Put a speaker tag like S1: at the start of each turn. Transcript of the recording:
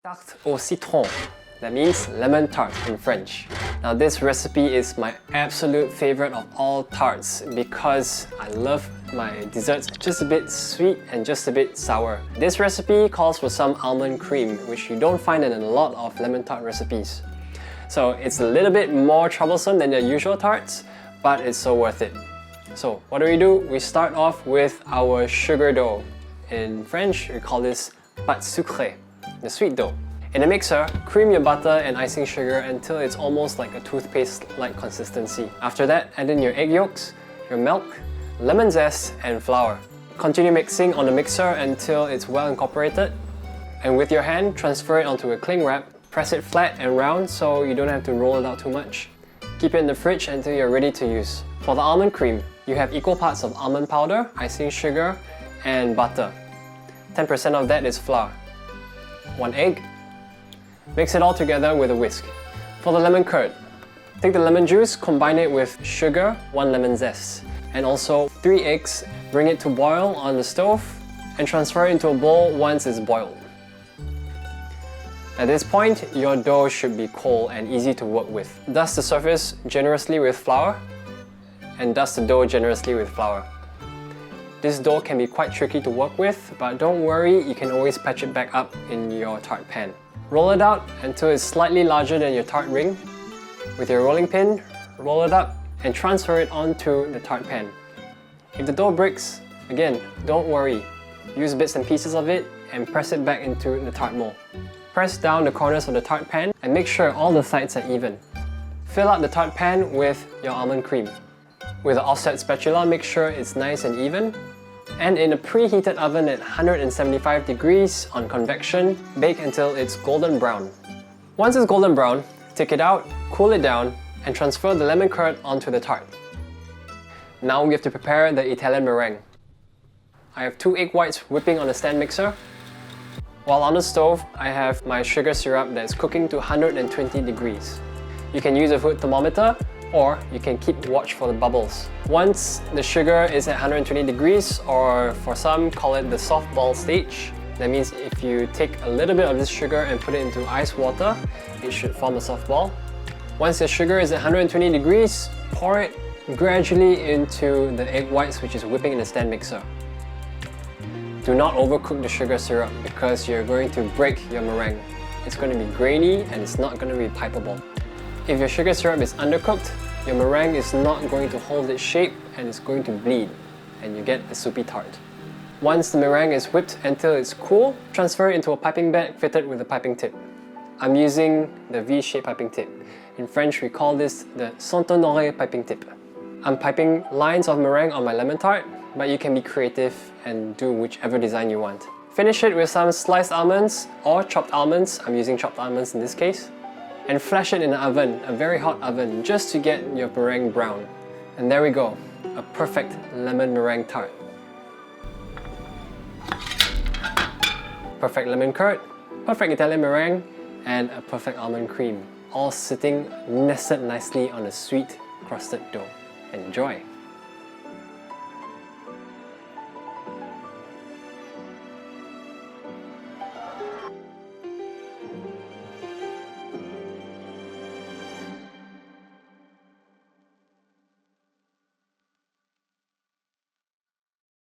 S1: Tarte au citron. That means lemon tart in French. Now this recipe is my absolute favorite of all tarts because I love my desserts just a bit sweet and just a bit sour. This recipe calls for some almond cream, which you don't find in a lot of lemon tart recipes. So it's a little bit more troublesome than the usual tarts, but it's so worth it. So what do? We start off with our sugar dough. In French, we call this pate sucrée, the sweet dough. In a mixer, cream your butter and icing sugar until it's almost like a toothpaste-like consistency. After that, add in your egg yolks, your milk, lemon zest, and flour. Continue mixing on the mixer until it's well incorporated. And with your hand, transfer it onto a cling wrap. Press it flat and round so you don't have to roll it out too much. Keep it in the fridge until you're ready to use. For the almond cream, you have equal parts of almond powder, icing sugar, and butter. 10% of that is flour. 1 egg. Mix it all together with a whisk. For the lemon curd, take the lemon juice, combine it with sugar, 1 lemon zest, and also 3 eggs. Bring it to boil on the stove and transfer it into a bowl once it's boiled. At this point, your dough should be cold and easy to work with. Dust the surface generously with flour and dust the dough generously with flour. This dough can be quite tricky to work with, but don't worry, you can always patch it back up in your tart pan. Roll it out until it's slightly larger than your tart ring. With your rolling pin, roll it up and transfer it onto the tart pan. If the dough breaks, again, don't worry. Use bits and pieces of it and press it back into the tart mold. Press down the corners of the tart pan and make sure all the sides are even. Fill out the tart pan with your almond cream. With an offset spatula, make sure it's nice and even. And in a preheated oven at 175 degrees on convection, bake until it's golden brown. Once it's golden brown, take it out, cool it down, and transfer the lemon curd onto the tart. Now we have to prepare the Italian meringue. I have 2 egg whites whipping on a stand mixer. While on the stove, I have my sugar syrup that's cooking to 120 degrees. You can use a food thermometer, or you can keep watch for the bubbles. Once the sugar is at 120 degrees, or for some call it the softball stage, that means if you take a little bit of this sugar and put it into ice water, it should form a softball. Once the sugar is at 120 degrees, pour it gradually into the egg whites, which is whipping in the stand mixer. Do not overcook the sugar syrup because you're going to break your meringue. It's going to be grainy and it's not going to be pipeable. If your sugar syrup is undercooked, your meringue is not going to hold its shape and it's going to bleed, and you get a soupy tart. Once the meringue is whipped until it's cool, transfer it into a piping bag fitted with a piping tip. I'm using the V-shaped piping tip. In French, we call this the Saint-Honoré piping tip. I'm piping lines of meringue on my lemon tart, but you can be creative and do whichever design you want. Finish it with some sliced almonds or chopped almonds. I'm using chopped almonds in this case. And flash it in an oven, a very hot oven, just to get your meringue brown. And there we go, a perfect lemon meringue tart. Perfect lemon curd, perfect Italian meringue, and a perfect almond cream, all sitting nested nicely on a sweet crusted dough. Enjoy!